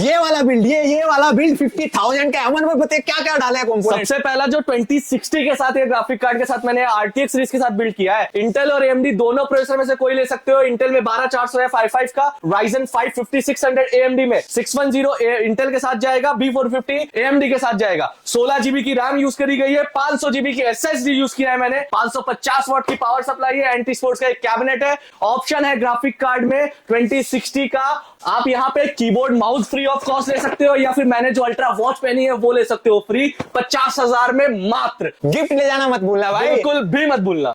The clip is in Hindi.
ये वाला बिल्ड, ये वाला बिल्ड 50,000 का अमन में बताइए क्या क्या डाला है कंपोनेंट। सबसे पहला जो 2060 के साथ, ये ग्राफिक कार्ड के साथ मैंने RTX सीरीज के साथ बिल्ड किया है। इंटेल और AMD दोनों प्रोसेसर में से कोई ले सकते हो। इंटेल में 12400 है 5 का, Ryzen 5 5600 AMD में 610 इंटेल के साथ जाएगा, B450 AMD के साथ जाएगा। 16 GB की रैम यूज करी गई है, 500 GB की SSD यूज किया है मैंने, 550 वाट की पावर सप्लाई है, एंटी स्पोर्ट्स का एक कैबिनेट है। ऑप्शन है ग्राफिक कार्ड में 2060 का। आप यहाँ पे keyboard mouse free of cost ले सकते हो, या फिर मैंने जो अल्ट्रा वॉच पहनी है वो ले सकते हो फ्री 50,000 में मात्र। गिफ्ट ले जाना मत भूलना भाई, बिल्कुल भी मत भूलना।